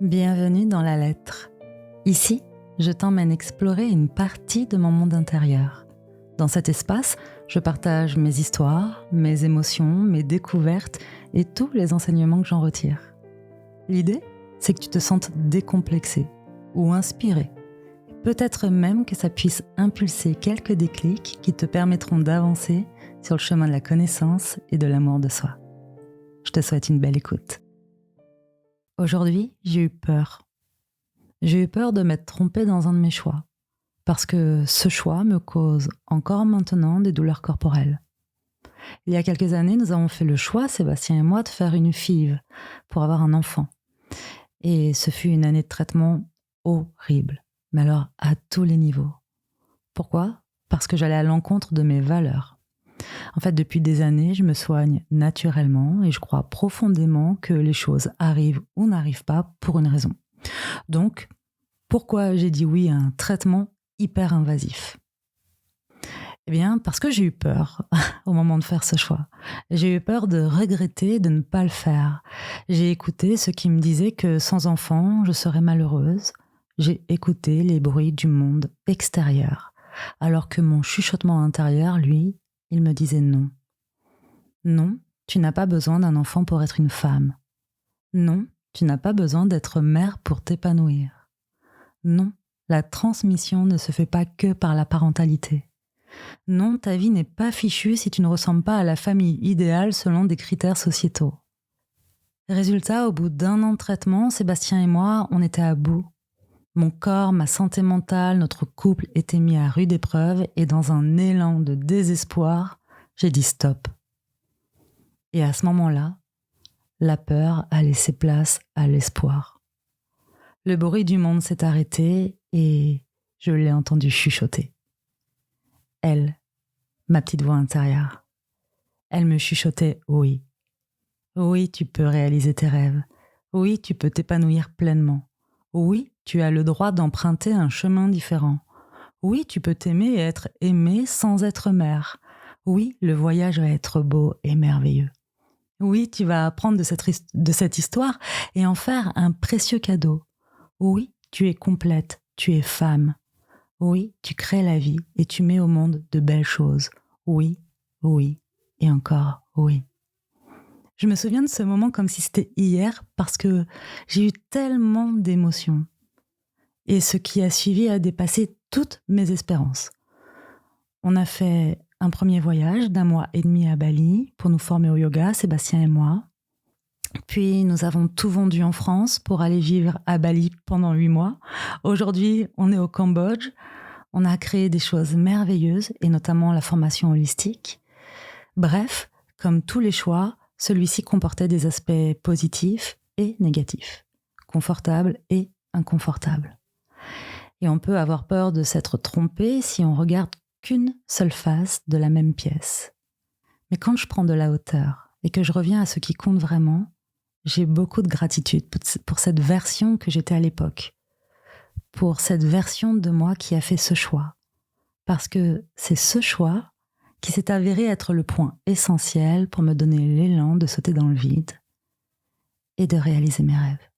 Bienvenue dans la lettre. Ici, je t'emmène explorer une partie de mon monde intérieur. Dans cet espace, je partage mes histoires, mes émotions, mes découvertes et tous les enseignements que j'en retire. L'idée, c'est que tu te sentes décomplexé ou inspiré. Peut-être même que ça puisse impulser quelques déclics qui te permettront d'avancer sur le chemin de la connaissance et de l'amour de soi. Je te souhaite une belle écoute. Aujourd'hui, j'ai eu peur. J'ai eu peur de m'être trompée dans un de mes choix, parce que ce choix me cause encore maintenant des douleurs corporelles. Il y a quelques années, nous avons fait le choix, Sébastien et moi, de faire une FIV pour avoir un enfant. Et ce fut une année de traitement horrible, mais alors à tous les niveaux. Pourquoi ? Parce que j'allais à l'encontre de mes valeurs. En fait, depuis des années, je me soigne naturellement et je crois profondément que les choses arrivent ou n'arrivent pas pour une raison. Donc, pourquoi j'ai dit oui à un traitement hyper invasif ? Eh bien, parce que j'ai eu peur au moment de faire ce choix. J'ai eu peur de regretter de ne pas le faire. J'ai écouté ceux qui me disaient que sans enfant, je serais malheureuse. J'ai écouté les bruits du monde extérieur, alors que mon chuchotement intérieur, lui, il me disait non. Non, tu n'as pas besoin d'un enfant pour être une femme. Non, tu n'as pas besoin d'être mère pour t'épanouir. Non, la transmission ne se fait pas que par la parentalité. Non, ta vie n'est pas fichue si tu ne ressembles pas à la famille idéale selon des critères sociétaux. Résultat, au bout d'un an de traitement, Sébastien et moi, on était à bout. Mon corps, ma santé mentale, notre couple étaient mis à rude épreuve et dans un élan de désespoir, j'ai dit stop. Et à ce moment-là, la peur a laissé place à l'espoir. Le bruit du monde s'est arrêté et je l'ai entendu chuchoter. Elle, ma petite voix intérieure, elle me chuchotait oui. Oui, tu peux réaliser tes rêves. Oui, tu peux t'épanouir pleinement. Oui, tu as le droit d'emprunter un chemin différent. Oui, tu peux t'aimer et être aimé sans être mère. Oui, le voyage va être beau et merveilleux. Oui, tu vas apprendre de cette histoire et en faire un précieux cadeau. Oui, tu es complète, tu es femme. Oui, tu crées la vie et tu mets au monde de belles choses. Oui, oui et encore oui. Je me souviens de ce moment comme si c'était hier parce que j'ai eu tellement d'émotions. Et ce qui a suivi a dépassé toutes mes espérances. On a fait un premier voyage d'1 mois et demi à Bali pour nous former au yoga, Sébastien et moi. Puis nous avons tout vendu en France pour aller vivre à Bali pendant 8 mois. Aujourd'hui, on est au Cambodge. On a créé des choses merveilleuses et notamment la formation holistique. Bref, comme tous les choix, celui-ci comportait des aspects positifs et négatifs, confortables et inconfortables. Et on peut avoir peur de s'être trompé si on regarde qu'une seule face de la même pièce. Mais quand je prends de la hauteur et que je reviens à ce qui compte vraiment, j'ai beaucoup de gratitude pour cette version que j'étais à l'époque, pour cette version de moi qui a fait ce choix. Parce que c'est ce choix qui s'est avéré être le point essentiel pour me donner l'élan de sauter dans le vide et de réaliser mes rêves.